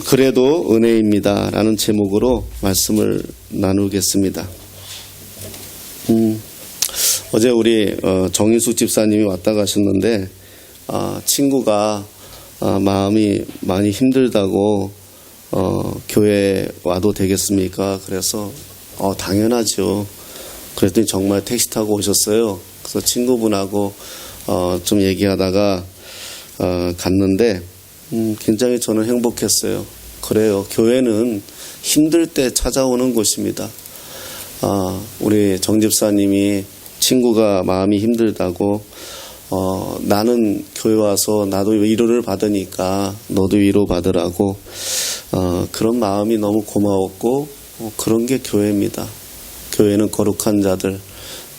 그래도 은혜입니다 라는 제목으로 말씀을 나누겠습니다. 어제 우리 정인숙 집사님이 왔다 가셨는데 친구가 마음이 많이 힘들다고 교회 와도 되겠습니까? 그래서 당연하죠. 그랬더니 정말 택시 타고 오셨어요. 그래서 친구분하고 좀 얘기하다가 갔는데 굉장히 저는 행복했어요. 그래요. 교회는 힘들 때 찾아오는 곳입니다. 우리 정 집사님이 친구가 마음이 힘들다고 나는 교회 와서 나도 위로를 받으니까 너도 위로 받으라고 그런 마음이 너무 고마웠고 그런 게 교회입니다. 교회는 거룩한 자들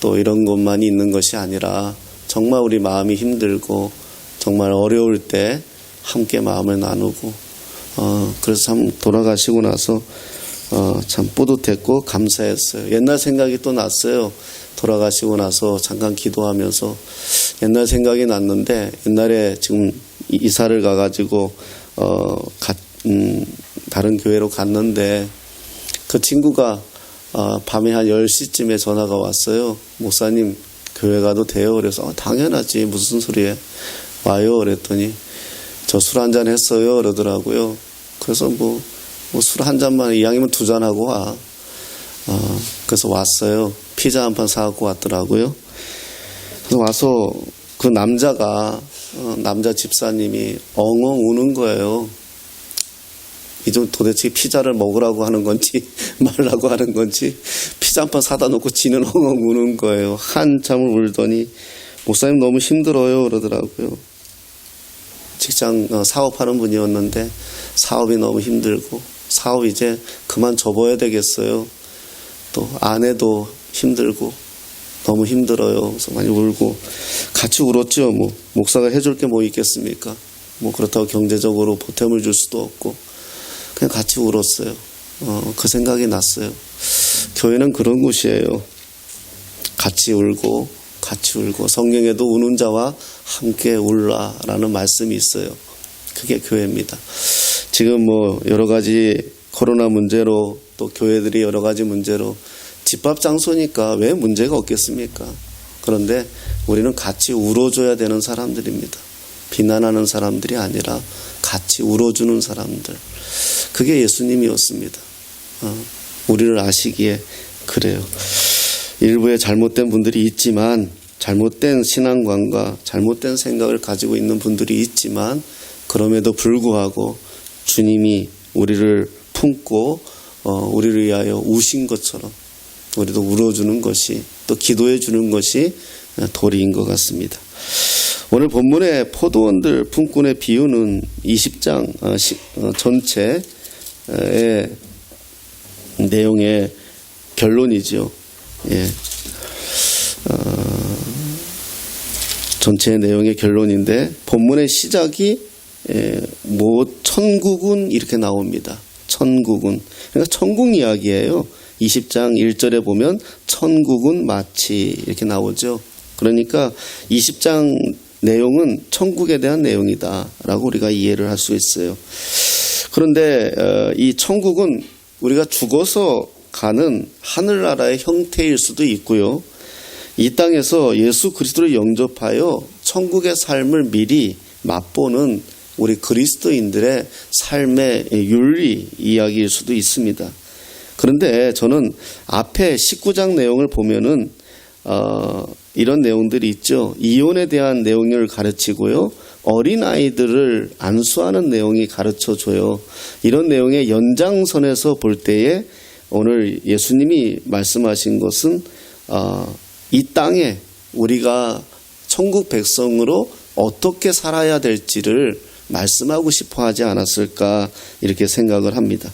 또 이런 것만이 있는 것이 아니라 정말 우리 마음이 힘들고 정말 어려울 때 함께 마음을 나누고 그래서 참 돌아가시고 나서 참 뿌듯했고 감사했어요. 옛날 생각이 또 났어요. 돌아가시고 나서 잠깐 기도하면서 옛날 생각이 났는데 옛날에 지금 이사를 가가지고 다른 교회로 갔는데 그 친구가 밤에 한 10시쯤에 전화가 왔어요. 목사님 교회 가도 돼요? 그래서 당연하지 무슨 소리에 와요? 그랬더니 저 술 한잔 했어요 그러더라고요. 그래서 뭐 술 한 잔만 이왕이면 2잔 하고 와. 그래서 왔어요. 피자 한 판 사갖고 왔더라고요. 그래서 와서 그 남자가 남자 집사님이 엉엉 우는 거예요. 이제 도대체 피자를 먹으라고 하는 건지 말라고 하는 건지 피자 한 판 사다 놓고 지는 엉엉 우는 거예요. 한참을 울더니 목사님 너무 힘들어요 그러더라고요. 직장 사업하는 분이었는데 사업이 너무 힘들고 사업 이제 그만 접어야 되겠어요. 또 아내도 힘들고 너무 힘들어요. 그래서 많이 울고 같이 울었죠. 뭐 목사가 해줄 게 뭐 있겠습니까? 뭐 그렇다고 경제적으로 보탬을 줄 수도 없고 그냥 같이 울었어요. 그 생각이 났어요. 교회는 그런 곳이에요. 같이 울고 성경에도 우는 자와 함께 울라라는 말씀이 있어요. 그게 교회입니다. 지금 뭐 여러 가지 코로나 문제로 또 교회들이 여러 가지 문제로 집합 장소니까 왜 문제가 없겠습니까? 그런데 우리는 같이 울어줘야 되는 사람들입니다. 비난하는 사람들이 아니라 같이 울어주는 사람들. 그게 예수님이었습니다. 우리를 아시기에 그래요. 일부에 잘못된 분들이 있지만 잘못된 신앙관과 잘못된 생각을 가지고 있는 분들이 있지만 그럼에도 불구하고 주님이 우리를 품고 우리를 위하여 우신 것처럼 우리도 울어주는 것이 또 기도해 주는 것이 도리인 것 같습니다. 오늘 본문의 포도원들 품꾼의 비유는 20장 전체의 내용의 결론이죠. 예. 전체의 내용의 결론인데 본문의 시작이 천국은 이렇게 나옵니다. 천국은 그러니까 천국 이야기예요. 20장 1절에 보면 천국은 마치 이렇게 나오죠. 그러니까 20장 내용은 천국에 대한 내용이다라고 우리가 이해를 할 수 있어요. 그런데 이 천국은 우리가 죽어서 가는 하늘나라의 형태일 수도 있고요. 이 땅에서 예수 그리스도를 영접하여 천국의 삶을 미리 맛보는 우리 그리스도인들의 삶의 윤리 이야기일 수도 있습니다. 그런데 저는 앞에 19장 내용을 보면은 이런 내용들이 있죠. 이혼에 대한 내용을 가르치고요. 어린아이들을 안수하는 내용이 가르쳐줘요. 이런 내용의 연장선에서 볼 때에 오늘 예수님이 말씀하신 것은 이 땅에 우리가 천국 백성으로 어떻게 살아야 될지를 말씀하고 싶어 하지 않았을까 이렇게 생각을 합니다.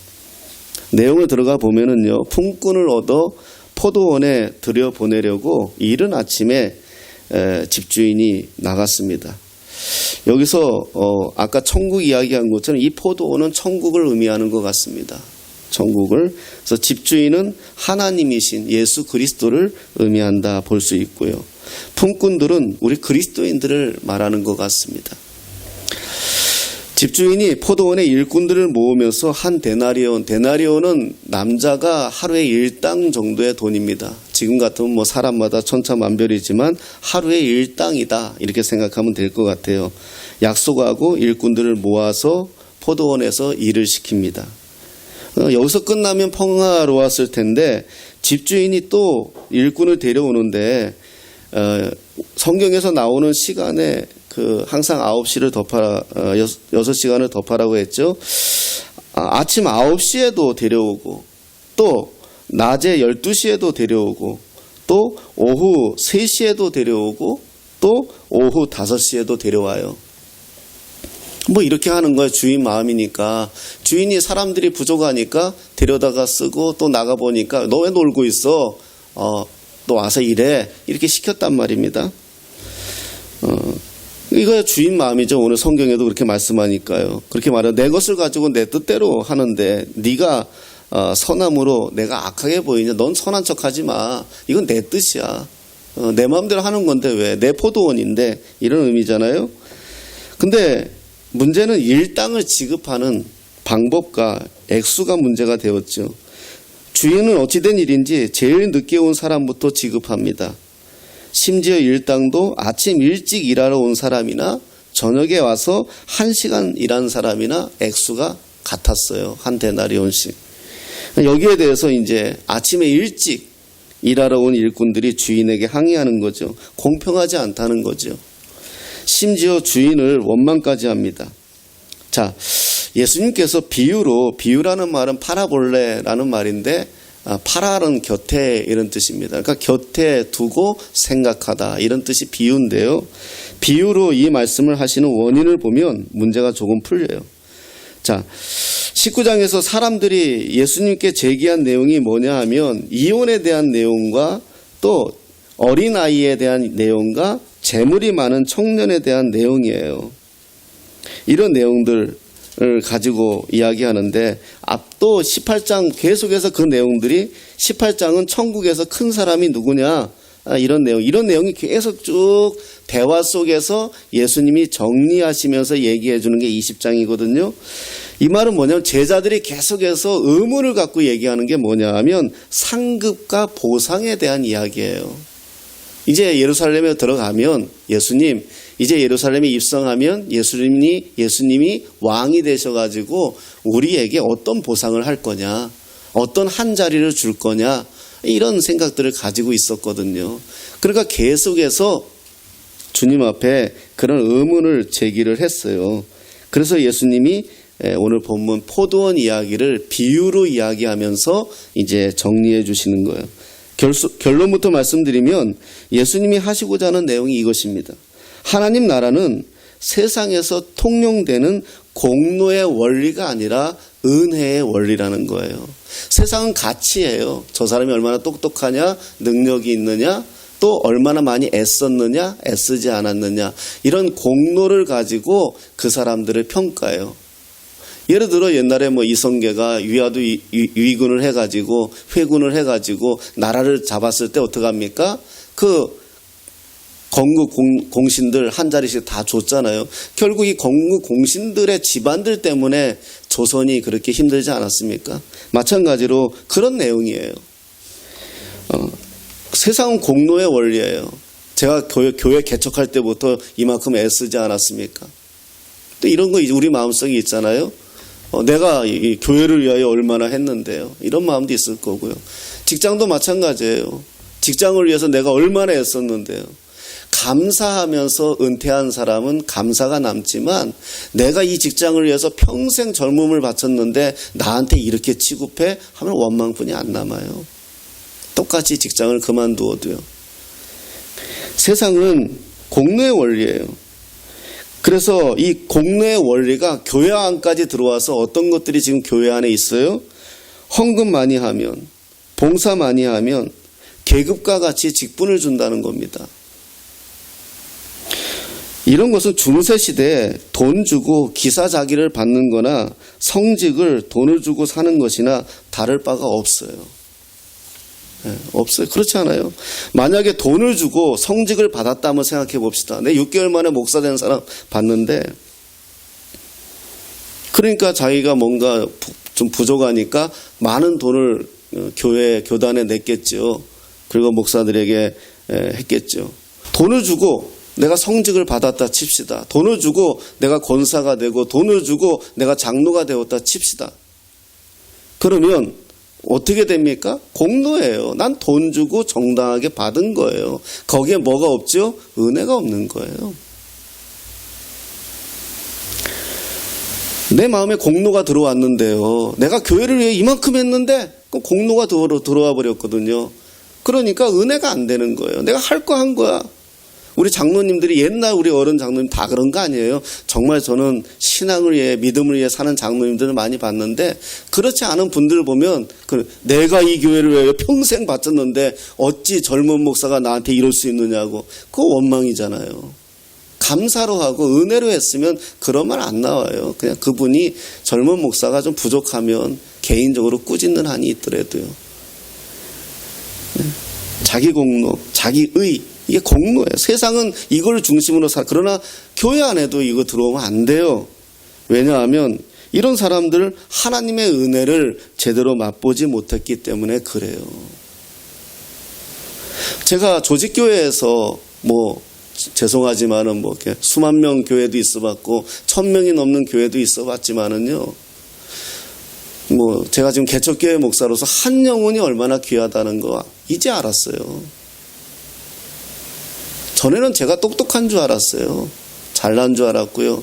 내용을 들어가 보면은요. 품꾼을 얻어 포도원에 들여보내려고 이른 아침에 집주인이 나갔습니다. 여기서 아까 천국 이야기한 것처럼 이 포도원은 천국을 의미하는 것 같습니다. 천국을. 그래서 집주인은 하나님이신 예수 그리스도를 의미한다 볼 수 있고요. 품꾼들은 우리 그리스도인들을 말하는 것 같습니다. 집주인이 포도원의 일꾼들을 모으면서 한 데나리온은 남자가 하루에 1당 정도의 돈입니다. 지금 같으면 뭐 사람마다 천차만별이지만 하루에 1당이다 이렇게 생각하면 될 것 같아요. 약속하고 일꾼들을 모아서 포도원에서 일을 시킵니다. 여기서 끝나면 평화로웠을 텐데 집주인이 또 일꾼을 데려오는데 성경에서 나오는 시간에 항상 9시를 더하라, 6시간을 더하라고 했죠. 아침 9시에도 데려오고, 또 낮에 12시에도 데려오고, 또 오후 3시에도 데려오고, 또 오후 5시에도 데려와요. 뭐 이렇게 하는 거예요. 주인 마음이니까. 주인이 사람들이 부족하니까 데려다가 쓰고 또 나가보니까 너 왜 놀고 있어? 너 와서 일해. 이렇게 시켰단 말입니다. 이거 주인 마음이죠. 오늘 성경에도 그렇게 말씀하니까요. 그렇게 말해요. 내 것을 가지고 내 뜻대로 하는데 네가 선함으로 내가 악하게 보이냐. 넌 선한 척하지 마. 이건 내 뜻이야. 내 마음대로 하는 건데 왜. 내 포도원인데 이런 의미잖아요. 근데 문제는 일당을 지급하는 방법과 액수가 문제가 되었죠. 주인은 어찌된 일인지 제일 늦게 온 사람부터 지급합니다. 심지어 일당도 아침 일찍 일하러 온 사람이나 저녁에 와서 1시간 일한 사람이나 액수가 같았어요. 한 데나리온씩. 여기에 대해서 이제 아침에 일찍 일하러 온 일꾼들이 주인에게 항의하는 거죠. 공평하지 않다는 거죠. 심지어 주인을 원망까지 합니다. 자, 예수님께서 비유라는 말은 파라볼레라는 말인데 파라는 곁에 이런 뜻입니다. 그러니까 곁에 두고 생각하다 이런 뜻이 비유인데요. 비유로 이 말씀을 하시는 원인을 보면 문제가 조금 풀려요. 자, 19장에서 사람들이 예수님께 제기한 내용이 뭐냐 하면 이혼에 대한 내용과 또 어린아이에 대한 내용과 재물이 많은 청년에 대한 내용이에요. 이런 내용들을 가지고 이야기하는데 또 18장 계속해서 그 내용들이 18장은 천국에서 큰 사람이 누구냐 이런 내용이 계속 쭉 대화 속에서 예수님이 정리하시면서 얘기해 주는 게 20장이거든요. 이 말은 뭐냐면 제자들이 계속해서 의문을 갖고 얘기하는 게 뭐냐 하면 상급과 보상에 대한 이야기예요. 이제 예루살렘에 들어가면 이제 예루살렘에 입성하면 예수님이 왕이 되셔가지고 우리에게 어떤 보상을 할 거냐, 어떤 한 자리를 줄 거냐, 이런 생각들을 가지고 있었거든요. 그러니까 계속해서 주님 앞에 그런 의문을 제기를 했어요. 그래서 예수님이 오늘 본문 포도원 이야기를 비유로 이야기하면서 이제 정리해 주시는 거예요. 결론부터 말씀드리면 예수님이 하시고자 하는 내용이 이것입니다. 하나님 나라는 세상에서 통용되는 공로의 원리가 아니라 은혜의 원리라는 거예요. 세상은 가치예요. 저 사람이 얼마나 똑똑하냐, 능력이 있느냐, 또 얼마나 많이 애썼느냐, 애쓰지 않았느냐, 이런 공로를 가지고 그 사람들을 평가해요. 예를 들어 옛날에 이성계가 위화도 위군을 해가지고 회군을 해가지고 나라를 잡았을 때 어떡합니까? 그 건국 공신들 한 자리씩 다 줬잖아요. 결국 이 건국 공신들의 집안들 때문에 조선이 그렇게 힘들지 않았습니까? 마찬가지로 그런 내용이에요. 세상은 공로의 원리예요. 제가 교회 개척할 때부터 이만큼 애쓰지 않았습니까? 또 이런 거 우리 마음속에 있잖아요. 내가 이 교회를 위하여 얼마나 했는데요. 이런 마음도 있을 거고요. 직장도 마찬가지예요. 직장을 위해서 내가 얼마나 애썼는데요. 감사하면서 은퇴한 사람은 감사가 남지만 내가 이 직장을 위해서 평생 젊음을 바쳤는데 나한테 이렇게 취급해 하면 원망뿐이 안 남아요. 똑같이 직장을 그만두어도요. 세상은 공로의 원리예요. 그래서 이 공로의 원리가 교회 안까지 들어와서 어떤 것들이 지금 교회 안에 있어요? 헌금 많이 하면, 봉사 많이 하면 계급과 같이 직분을 준다는 겁니다. 이런 것은 중세 시대에 돈 주고 기사자기를 받는 거나 성직을 돈을 주고 사는 것이나 다를 바가 없어요. 없어요. 그렇지 않아요? 만약에 돈을 주고 성직을 받았다 한번 생각해 봅시다. 내 6개월 만에 목사 된 사람 봤는데 그러니까 자기가 뭔가 좀 부족하니까 많은 돈을 교단에 냈겠죠. 그리고 목사들에게 했겠죠. 돈을 주고 내가 성직을 받았다 칩시다. 돈을 주고 내가 권사가 되고 돈을 주고 내가 장로가 되었다 칩시다. 그러면 어떻게 됩니까? 공로예요. 난 돈 주고 정당하게 받은 거예요. 거기에 뭐가 없죠? 은혜가 없는 거예요. 내 마음에 공로가 들어왔는데요. 내가 교회를 위해 이만큼 했는데 공로가 들어와 버렸거든요. 그러니까 은혜가 안 되는 거예요. 내가 할 거 한 거야. 우리 장로님들이 옛날 우리 어른 장로님 다 그런 거 아니에요. 정말 저는 신앙을 위해 믿음을 위해 사는 장로님들을 많이 봤는데 그렇지 않은 분들을 보면 내가 이 교회를 위해 평생 바쳤는데 어찌 젊은 목사가 나한테 이럴 수 있느냐고. 그거 원망이잖아요. 감사로 하고 은혜로 했으면 그런 말 안 나와요. 그냥 그분이 젊은 목사가 좀 부족하면 개인적으로 꾸짖는 한이 있더라도요. 자기 공로, 자기 의, 이게 공로예요. 세상은 이걸 중심으로 그러나 교회 안에도 이거 들어오면 안 돼요. 왜냐하면 이런 사람들 하나님의 은혜를 제대로 맛보지 못했기 때문에 그래요. 제가 조직교회에서 죄송하지만은 이렇게 수만 명 교회도 있어봤고 1000명이 넘는 교회도 있어봤지만은요. 제가 지금 개척교회 목사로서 한 영혼이 얼마나 귀하다는 거 이제 알았어요. 전에는 제가 똑똑한 줄 알았어요. 잘난 줄 알았고요.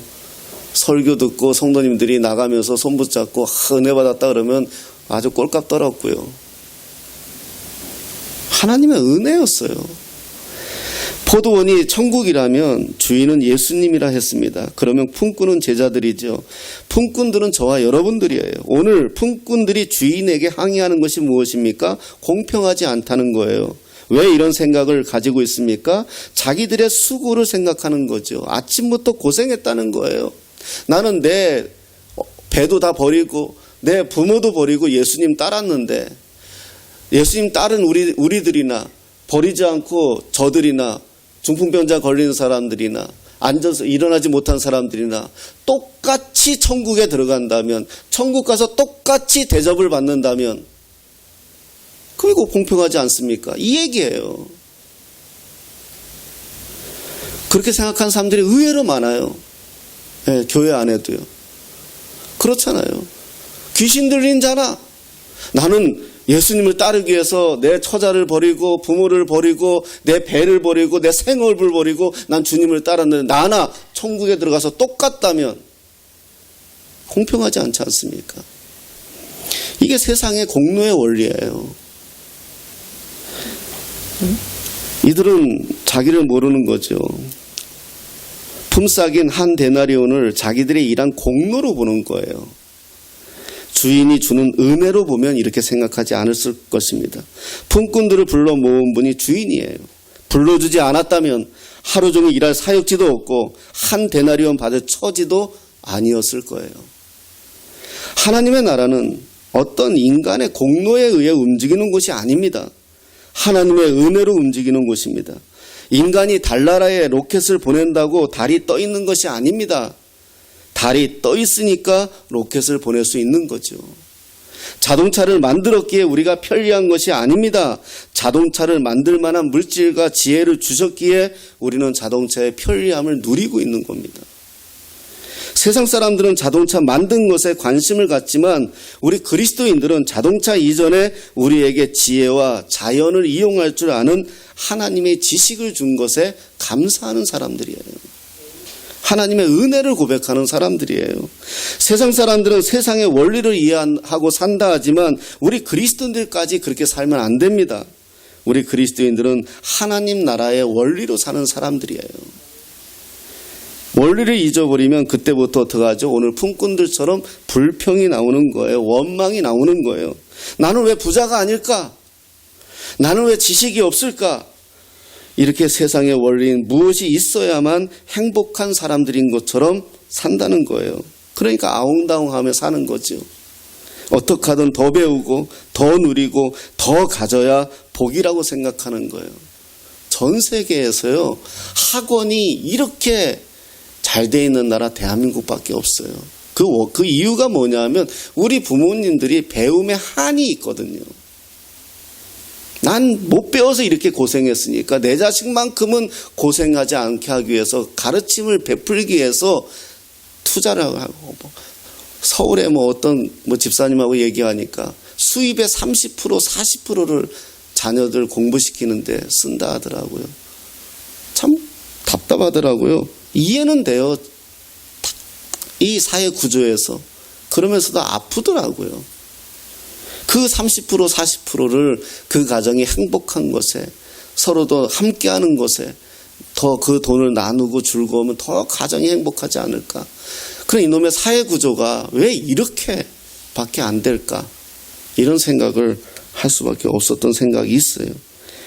설교 듣고 성도님들이 나가면서 손 붙잡고 은혜 받았다 그러면 아주 꼴값 떨었고요. 하나님의 은혜였어요. 포도원이 천국이라면 주인은 예수님이라 했습니다. 그러면 품꾼은 제자들이죠. 품꾼들은 저와 여러분들이에요. 오늘 품꾼들이 주인에게 항의하는 것이 무엇입니까? 공평하지 않다는 거예요. 왜 이런 생각을 가지고 있습니까? 자기들의 수고를 생각하는 거죠. 아침부터 고생했다는 거예요. 나는 내 배도 다 버리고 내 부모도 버리고 예수님 따랐는데 예수님 따른 우리들이나 버리지 않고 저들이나 중풍병자 걸리는 사람들이나 앉아서 일어나지 못한 사람들이나 똑같이 천국에 들어간다면 천국 가서 똑같이 대접을 받는다면 그리고 공평하지 않습니까? 이 얘기예요. 그렇게 생각하는 사람들이 의외로 많아요. 네, 교회 안에도요. 그렇잖아요. 귀신 들린 자라. 나는 예수님을 따르기 위해서 내 처자를 버리고 부모를 버리고 내 배를 버리고 내 생업을 버리고 난 주님을 따랐는데 나나 천국에 들어가서 똑같다면 공평하지 않지 않습니까? 이게 세상의 공로의 원리예요. 이들은 자기를 모르는 거죠. 품삯인 한 데나리온을 자기들의 일한 공로로 보는 거예요. 주인이 주는 은혜로 보면 이렇게 생각하지 않았을 것입니다. 품꾼들을 불러 모은 분이 주인이에요. 불러주지 않았다면 하루 종일 일할 사역지도 없고 한 데나리온 받을 처지도 아니었을 거예요. 하나님의 나라는 어떤 인간의 공로에 의해 움직이는 곳이 아닙니다. 하나님의 은혜로 움직이는 곳입니다. 인간이 달나라에 로켓을 보낸다고 달이 떠 있는 것이 아닙니다. 달이 떠 있으니까 로켓을 보낼 수 있는 거죠. 자동차를 만들었기에 우리가 편리한 것이 아닙니다. 자동차를 만들 만한 물질과 지혜를 주셨기에 우리는 자동차의 편리함을 누리고 있는 겁니다. 세상 사람들은 자동차 만든 것에 관심을 갖지만 우리 그리스도인들은 자동차 이전에 우리에게 지혜와 자연을 이용할 줄 아는 하나님의 지식을 준 것에 감사하는 사람들이에요. 하나님의 은혜를 고백하는 사람들이에요. 세상 사람들은 세상의 원리를 이해하고 산다 하지만 우리 그리스도인들까지 그렇게 살면 안 됩니다. 우리 그리스도인들은 하나님 나라의 원리로 사는 사람들이에요. 원리를 잊어버리면 그때부터 어떻게 하죠? 오늘 품꾼들처럼 불평이 나오는 거예요. 원망이 나오는 거예요. 나는 왜 부자가 아닐까? 나는 왜 지식이 없을까? 이렇게 세상의 원리인 무엇이 있어야만 행복한 사람들인 것처럼 산다는 거예요. 그러니까 아웅다웅하며 사는 거죠. 어떻게 하든 더 배우고 더 누리고 더 가져야 복이라고 생각하는 거예요. 전 세계에서요. 학원이 이렇게 잘 돼 있는 나라 대한민국밖에 없어요. 그 이유가 뭐냐면 우리 부모님들이 배움에 한이 있거든요. 난 못 배워서 이렇게 고생했으니까 내 자식만큼은 고생하지 않게 하기 위해서 가르침을 베풀기 위해서 투자를 하고, 서울에 어떤 집사님하고 얘기하니까 수입의 30% 40%를 자녀들 공부시키는데 쓴다 하더라고요. 참 답답하더라고요. 이해는 돼요. 이 사회 구조에서. 그러면서도 아프더라고요. 그 30% 40%를 그 가정이 행복한 것에, 서로도 함께하는 것에 더 그 돈을 나누고 즐거우면 더 가정이 행복하지 않을까. 그런 이놈의 사회 구조가 왜 이렇게 밖에 안 될까, 이런 생각을 할 수밖에 없었던 생각이 있어요.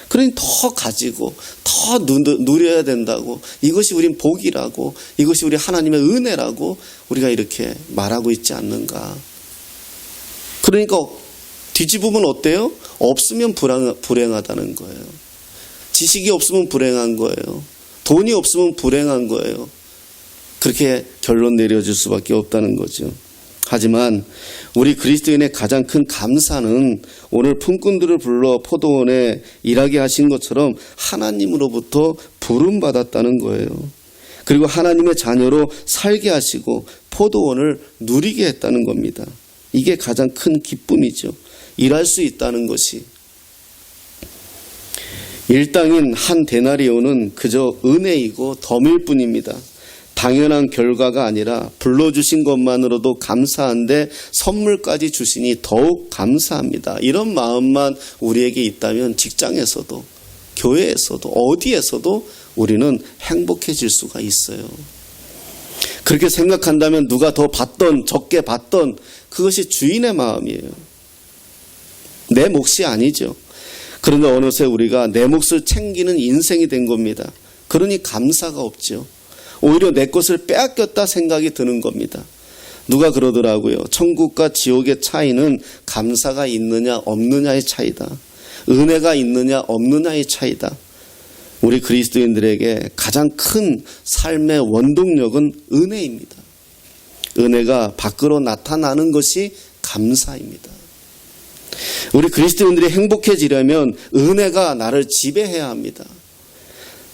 그러니 더 가지고 더 누려야 된다고, 이것이 우린 복이라고, 이것이 우리 하나님의 은혜라고 우리가 이렇게 말하고 있지 않는가. 그러니까 뒤집으면 어때요? 없으면 불행하다는 거예요. 지식이 없으면 불행한 거예요. 돈이 없으면 불행한 거예요. 그렇게 결론 내려질 수밖에 없다는 거죠. 하지만 우리 그리스도인의 가장 큰 감사는 오늘 품꾼들을 불러 포도원에 일하게 하신 것처럼 하나님으로부터 부름받았다는 거예요. 그리고 하나님의 자녀로 살게 하시고 포도원을 누리게 했다는 겁니다. 이게 가장 큰 기쁨이죠. 일할 수 있다는 것이. 일당인 한 데나리오는 그저 은혜이고 덤일 뿐입니다. 당연한 결과가 아니라 불러주신 것만으로도 감사한데 선물까지 주시니 더욱 감사합니다. 이런 마음만 우리에게 있다면 직장에서도, 교회에서도, 어디에서도 우리는 행복해질 수가 있어요. 그렇게 생각한다면 누가 더 받던 적게 받던 그것이 주인의 마음이에요. 내 몫이 아니죠. 그런데 어느새 우리가 내 몫을 챙기는 인생이 된 겁니다. 그러니 감사가 없죠. 오히려 내 것을 빼앗겼다 생각이 드는 겁니다. 누가 그러더라고요. 천국과 지옥의 차이는 감사가 있느냐 없느냐의 차이다. 은혜가 있느냐 없느냐의 차이다. 우리 그리스도인들에게 가장 큰 삶의 원동력은 은혜입니다. 은혜가 밖으로 나타나는 것이 감사입니다. 우리 그리스도인들이 행복해지려면 은혜가 나를 지배해야 합니다.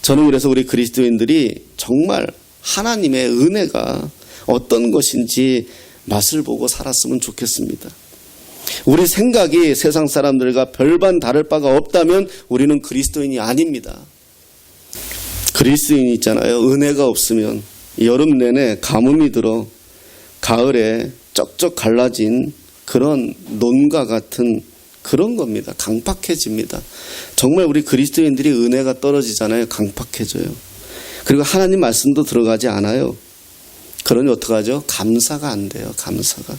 저는 그래서 우리 그리스도인들이 정말 하나님의 은혜가 어떤 것인지 맛을 보고 살았으면 좋겠습니다. 우리 생각이 세상 사람들과 별반 다를 바가 없다면 우리는 그리스도인이 아닙니다. 그리스도인이 있잖아요. 은혜가 없으면 여름 내내 가뭄이 들어 가을에 쩍쩍 갈라진 그런 논과 같은 그런 겁니다. 강팍해집니다. 정말 우리 그리스도인들이 은혜가 떨어지잖아요. 강팍해져요. 그리고 하나님 말씀도 들어가지 않아요. 그러니 어떡하죠? 감사가 안 돼요. 감사가.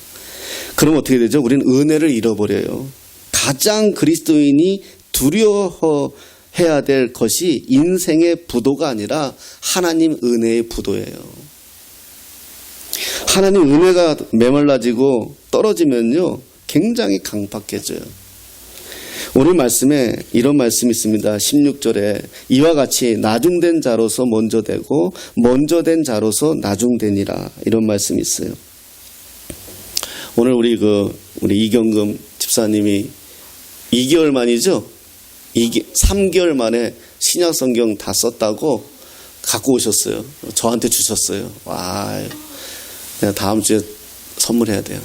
그럼 어떻게 되죠? 우리는 은혜를 잃어버려요. 가장 그리스도인이 두려워해야 될 것이 인생의 부도가 아니라 하나님 은혜의 부도예요. 하나님 은혜가 메말라지고 떨어지면요, 굉장히 강팍해져요. 오늘 말씀에 이런 말씀이 있습니다. 16절에 이와 같이 나중된 자로서 먼저 되고 먼저 된 자로서 나중되니라, 이런 말씀이 있어요. 오늘 우리 이경금 집사님이 2개월 만이죠? 3개월 만에 신약 성경 다 썼다고 갖고 오셨어요. 저한테 주셨어요. 와, 내가 다음 주에 선물해야 돼요.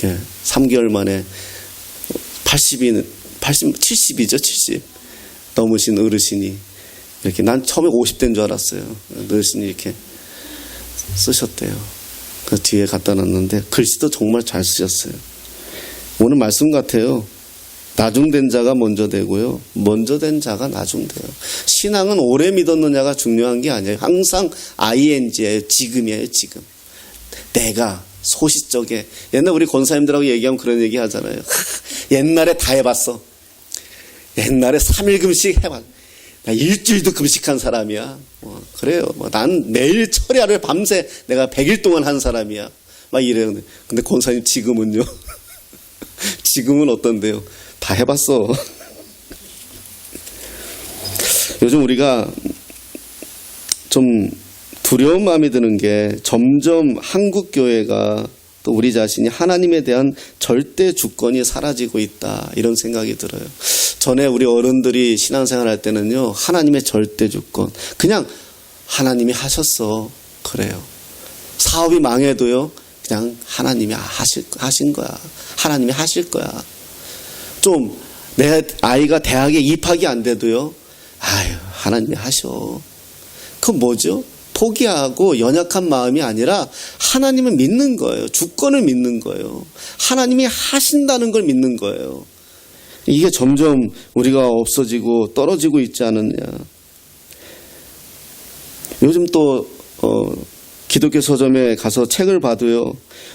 예, 3개월 만에 70이죠, 70. 넘으신 어르신이 이렇게, 난 처음에 50대인 줄 알았어요. 어르신이 이렇게 쓰셨대요. 그 뒤에 갖다 놨는데 글씨도 정말 잘 쓰셨어요. 오늘 말씀 같아요. 나중된 자가 먼저 되고요, 먼저 된 자가 나중돼요. 신앙은 오래 믿었느냐가 중요한 게 아니에요. 항상 ing예요. 지금이에요. 지금. 내가 소시적에, 옛날 우리 권사님들하고 얘기하면 그런 얘기 하잖아요. 옛날에 다 해봤어. 옛날에 3일 금식 해봤. 나 일주일도 금식한 사람이야. 그래요. 난 매일 철야를 밤새 내가 100일 동안 한 사람이야. 막 이래요. 근데 권사님 지금은요? 지금은 어떤데요? 다 해봤어. 요즘 우리가 좀 두려운 마음이 드는 게 점점 한국교회가 또 우리 자신이 하나님에 대한 절대 주권이 사라지고 있다, 이런 생각이 들어요. 전에 우리 어른들이 신앙생활 할 때는요, 하나님의 절대 주권, 그냥 하나님이 하셨어, 그래요. 사업이 망해도요, 그냥 하나님이 하신 거야. 하나님이 하실 거야. 좀 내 아이가 대학에 입학이 안 돼도요, 아유, 하나님이 하셔. 그건 뭐죠? 포기하고 연약한 마음이 아니라 하나님을 믿는 거예요. 주권을 믿는 거예요. 하나님이 하신다는 걸 믿는 거예요. 이게 점점 우리가 없어지고 떨어지고 있지 않느냐. 요즘 또 기독교 서점에 가서 책을 봐도요,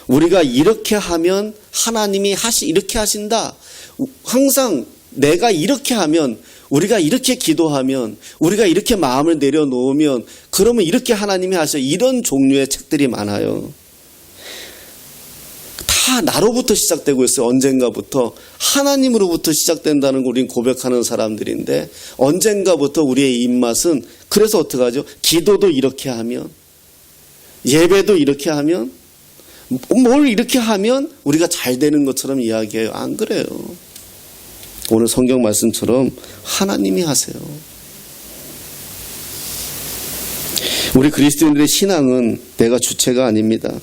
우리가 이렇게 하면 하나님이 이렇게 하신다. 항상 내가 이렇게 하면, 우리가 이렇게 기도하면, 우리가 이렇게 마음을 내려놓으면, 그러면 이렇게 하나님이 하셔. 이런 종류의 책들이 많아요. 다 나로부터 시작되고 있어요. 언젠가부터. 하나님으로부터 시작된다는 걸 우린 고백하는 사람들인데, 언젠가부터 우리의 입맛은, 그래서 어떡하죠? 기도도 이렇게 하면, 예배도 이렇게 하면, 뭘 이렇게 하면 우리가 잘 되는 것처럼 이야기해요. 안 그래요. 오늘 성경 말씀처럼 하나님이 하세요. 우리 그리스도인들의 신앙은 내가 주체가 아닙니다.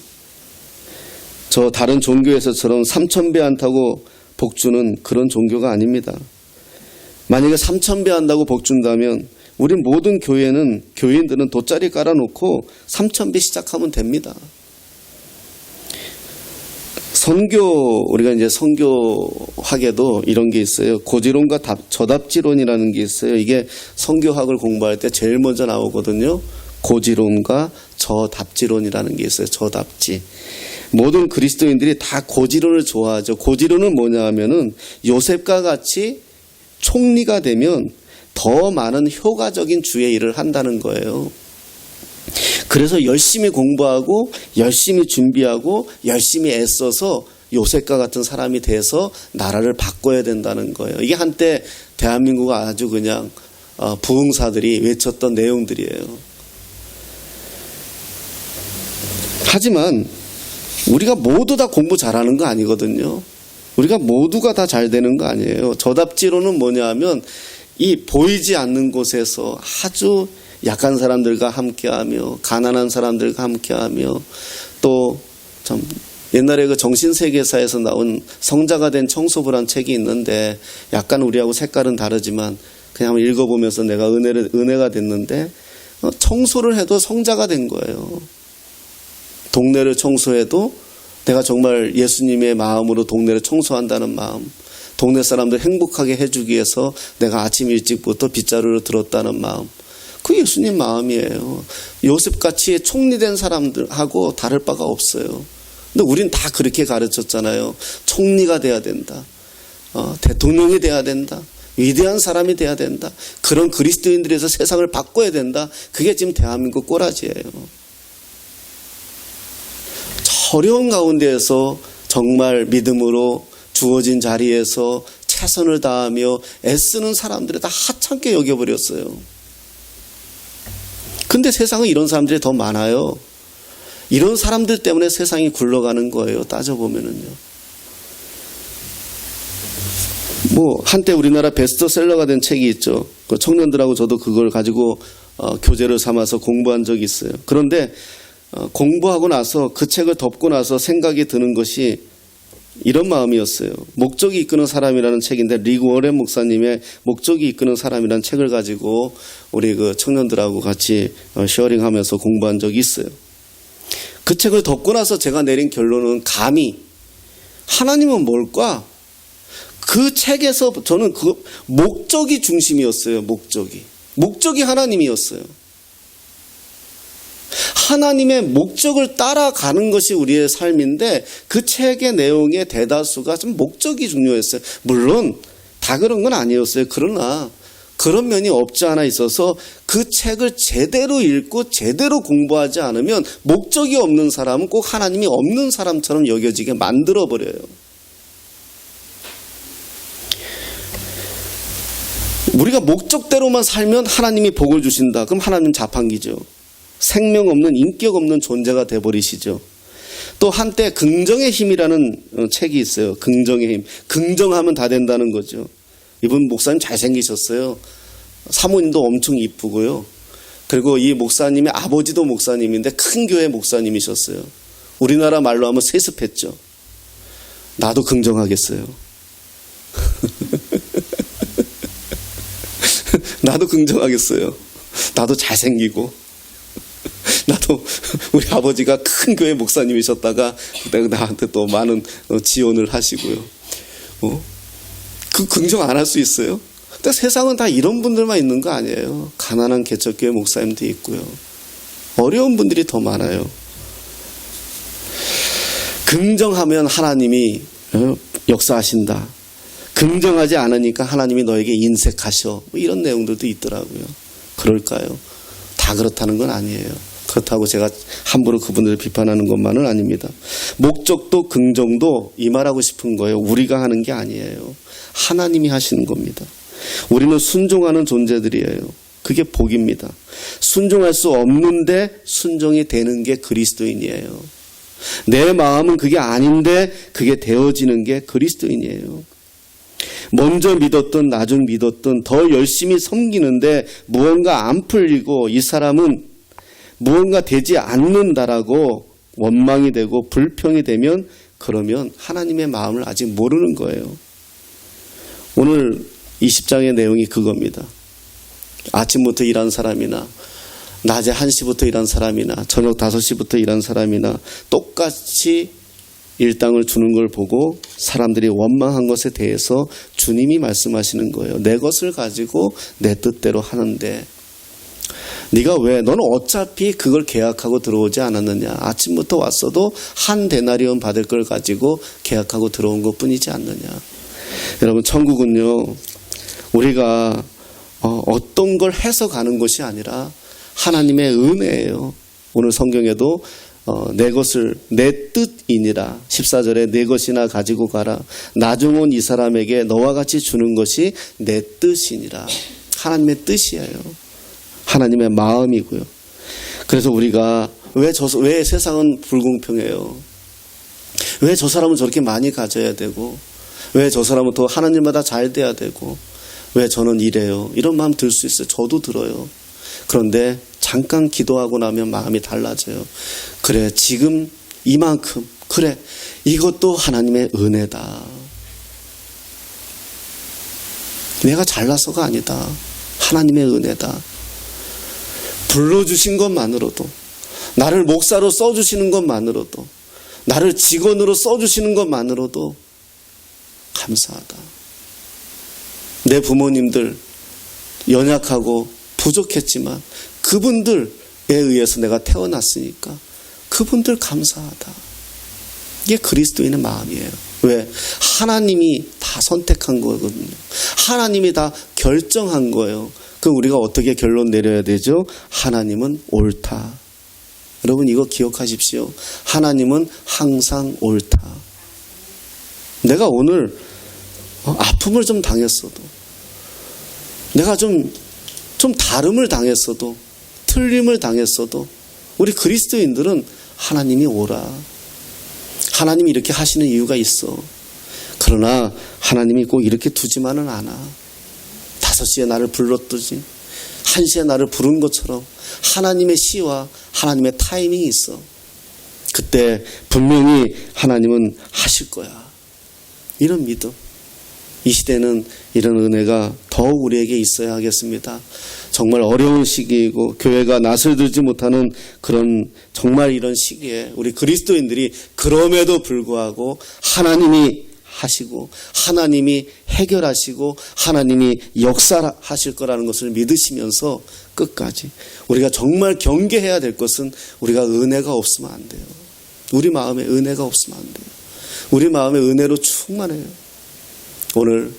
저 다른 종교에서처럼 3,000배 한다고 복주는 그런 종교가 아닙니다. 만약에 3,000배 한다고 복준다면 우리 모든 교인들은 돗자리 깔아놓고 3,000배 시작하면 됩니다. 우리가 이제 선교학에도 이런 게 있어요. 고지론과 저답지론이라는 게 있어요. 이게 선교학을 공부할 때 제일 먼저 나오거든요. 고지론과 저답지론이라는 게 있어요. 저답지. 모든 그리스도인들이 다 고지론을 좋아하죠. 고지론은 뭐냐 하면은 요셉과 같이 총리가 되면 더 많은 효과적인 주의 일을 한다는 거예요. 그래서 열심히 공부하고 열심히 준비하고 열심히 애써서 요셉과 같은 사람이 돼서 나라를 바꿔야 된다는 거예요. 이게 한때 대한민국 아주 그냥 부흥사들이 외쳤던 내용들이에요. 하지만 우리가 모두 다 공부 잘하는 거 아니거든요. 우리가 모두가 다 잘 되는 거 아니에요. 저답지로는 뭐냐 하면 이 보이지 않는 곳에서 아주 약한 사람들과 함께하며 가난한 사람들과 함께하며 또 참 옛날에 그 정신세계사에서 나온 성자가 된 청소부란 책이 있는데 약간 우리하고 색깔은 다르지만 그냥 한번 읽어보면서 내가 은혜가 됐는데 청소를 해도 성자가 된 거예요. 동네를 청소해도 내가 정말 예수님의 마음으로 동네를 청소한다는 마음, 동네 사람들 행복하게 해주기 위해서 내가 아침 일찍부터 빗자루를 들었다는 마음, 그 예수님 마음이에요. 요셉같이 총리된 사람들하고 다를 바가 없어요. 근데 우린 다 그렇게 가르쳤잖아요. 총리가 돼야 된다. 대통령이 돼야 된다. 위대한 사람이 돼야 된다. 그런 그리스도인들에서 세상을 바꿔야 된다. 그게 지금 대한민국 꼬라지예요. 어려운 가운데에서 정말 믿음으로 주어진 자리에서 최선을 다하며 애쓰는 사람들을 다 하찮게 여겨버렸어요. 근데 세상은 이런 사람들이 더 많아요. 이런 사람들 때문에 세상이 굴러가는 거예요. 따져보면은요. 한때 우리나라 베스트셀러가 된 책이 있죠. 그 청년들하고 저도 그걸 가지고 교재를 삼아서 공부한 적이 있어요. 그런데 공부하고 나서 그 책을 덮고 나서 생각이 드는 것이 이런 마음이었어요. 목적이 이끄는 사람이라는 책인데 리그 워렌 목사님의 목적이 이끄는 사람이라는 책을 가지고 우리 그 청년들하고 같이 쉐어링하면서 공부한 적이 있어요. 그 책을 덮고 나서 제가 내린 결론은 감히 하나님은 뭘까? 그 책에서 저는 그 목적이 중심이었어요. 목적이 하나님이었어요. 하나님의 목적을 따라가는 것이 우리의 삶인데 그 책의 내용의 대다수가 좀 목적이 중요했어요. 물론 다 그런 건 아니었어요. 그러나 그런 면이 없지 않아 있어서 그 책을 제대로 읽고 제대로 공부하지 않으면 목적이 없는 사람은 꼭 하나님이 없는 사람처럼 여겨지게 만들어버려요. 우리가 목적대로만 살면 하나님이 복을 주신다. 그럼 하나님 자판기죠. 생명 없는 인격 없는 존재가 돼버리시죠. 또 한때 긍정의 힘이라는 책이 있어요. 긍정의 힘. 긍정하면 다 된다는 거죠. 이분 목사님 잘생기셨어요. 사모님도 엄청 이쁘고요. 그리고 이 목사님의 아버지도 목사님인데 큰 교회 목사님이셨어요. 우리나라 말로 하면 세습했죠. 나도 긍정하겠어요. 나도 긍정하겠어요. 나도 잘생기고 나도 우리 아버지가 큰 교회 목사님이셨다가 나한테 또 많은 지원을 하시고요. 그 긍정 안 할 수 있어요? 근데 세상은 다 이런 분들만 있는 거 아니에요. 가난한 개척교회 목사님도 있고요. 어려운 분들이 더 많아요. 긍정하면 하나님이 역사하신다. 긍정하지 않으니까 하나님이 너에게 인색하셔. 뭐 이런 내용들도 있더라고요. 그럴까요? 다 그렇다는 건 아니에요. 그렇다고 제가 함부로 그분들을 비판하는 것만은 아닙니다. 목적도 긍정도 이 말하고 싶은 거예요. 우리가 하는 게 아니에요. 하나님이 하시는 겁니다. 우리는 순종하는 존재들이에요. 그게 복입니다. 순종할 수 없는데 순종이 되는 게 그리스도인이에요. 내 마음은 그게 아닌데 그게 되어지는 게 그리스도인이에요. 먼저 믿었든 나중 믿었든 더 열심히 섬기는데 무언가 안 풀리고 이 사람은 무언가 되지 않는다라고 원망이 되고 불평이 되면 그러면 하나님의 마음을 아직 모르는 거예요. 오늘 20장의 내용이 그겁니다. 아침부터 일한 사람이나 낮에 1시부터 일한 사람이나 저녁 5시부터 일한 사람이나 똑같이 일당을 주는 걸 보고 사람들이 원망한 것에 대해서 주님이 말씀하시는 거예요. 내 것을 가지고 내 뜻대로 하는데 네가 왜? 너는 어차피 그걸 계약하고 들어오지 않았느냐. 아침부터 왔어도 한 데나리온 받을 걸 가지고 계약하고 들어온 것뿐이지 않느냐. 여러분 천국은요. 우리가 어떤 걸 해서 가는 것이 아니라 하나님의 은혜예요. 오늘 성경에도 내 것을 내 뜻이니라 14절에 내 것이나 가지고 가라. 나중 온 이 사람에게 너와 같이 주는 것이 내 뜻이니라. 하나님의 뜻이에요. 하나님의 마음이고요. 그래서 우리가 왜 세상은 불공평해요? 왜 저 사람은 저렇게 많이 가져야 되고 왜 저 사람은 더 하는 일마다 잘 돼야 되고 왜 저는 이래요? 이런 마음 들 수 있어요. 저도 들어요. 그런데 잠깐 기도하고 나면 마음이 달라져요. 그래 지금 이만큼 그래 이것도 하나님의 은혜다. 내가 잘나서가 아니다. 하나님의 은혜다. 불러주신 것만으로도 나를 목사로 써주시는 것만으로도 나를 직원으로 써주시는 것만으로도 감사하다. 내 부모님들 연약하고 부족했지만 그분들에 의해서 내가 태어났으니까 그분들 감사하다. 이게 그리스도인의 마음이에요. 왜? 하나님이 다 선택한 거거든요. 하나님이 다 결정한 거예요. 그럼 우리가 어떻게 결론 내려야 되죠? 하나님은 옳다. 여러분 이거 기억하십시오. 하나님은 항상 옳다. 내가 오늘 아픔을 좀 당했어도 내가 좀 다름을 당했어도 틀림을 당했어도 우리 그리스도인들은 하나님이 옳아. 하나님이 이렇게 하시는 이유가 있어. 그러나 하나님이 꼭 이렇게 두지만은 않아. 5시에 나를 불렀듯이 1시에 나를 부른 것처럼 하나님의 시와 하나님의 타이밍이 있어. 그때 분명히 하나님은 하실 거야. 이런 믿음. 이 시대는 이런 은혜가 더욱 우리에게 있어야 하겠습니다. 정말 어려운 시기이고 교회가 낯을 들지 못하는 그런 정말 이런 시기에 우리 그리스도인들이 그럼에도 불구하고 하나님이 하시고 하나님이 해결하시고 하나님이 역사하실 거라는 것을 믿으시면서 끝까지 우리가 정말 경계해야 될 것은 우리가 은혜가 없으면 안 돼요. 우리 마음에 은혜가 없으면 안 돼요. 우리 마음에 은혜로 충만해요. 오늘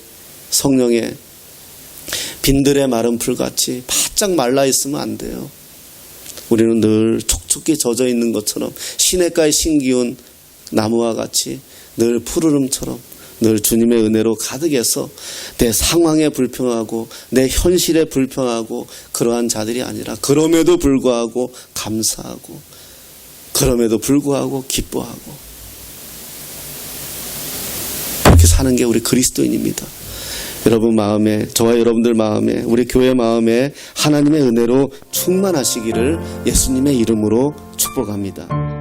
성령의 빈들의 마른 풀같이 바짝 말라 있으면 안 돼요. 우리는 늘 촉촉히 젖어 있는 것처럼 시냇가에 심기운 나무와 같이 늘 푸르름처럼 늘 주님의 은혜로 가득해서 내 상황에 불평하고 내 현실에 불평하고 그러한 자들이 아니라 그럼에도 불구하고 감사하고 그럼에도 불구하고 기뻐하고 그렇게 사는 게 우리 그리스도인입니다. 여러분 마음에, 저와 여러분들 마음에, 우리 교회 마음에 하나님의 은혜로 충만하시기를 예수님의 이름으로 축복합니다.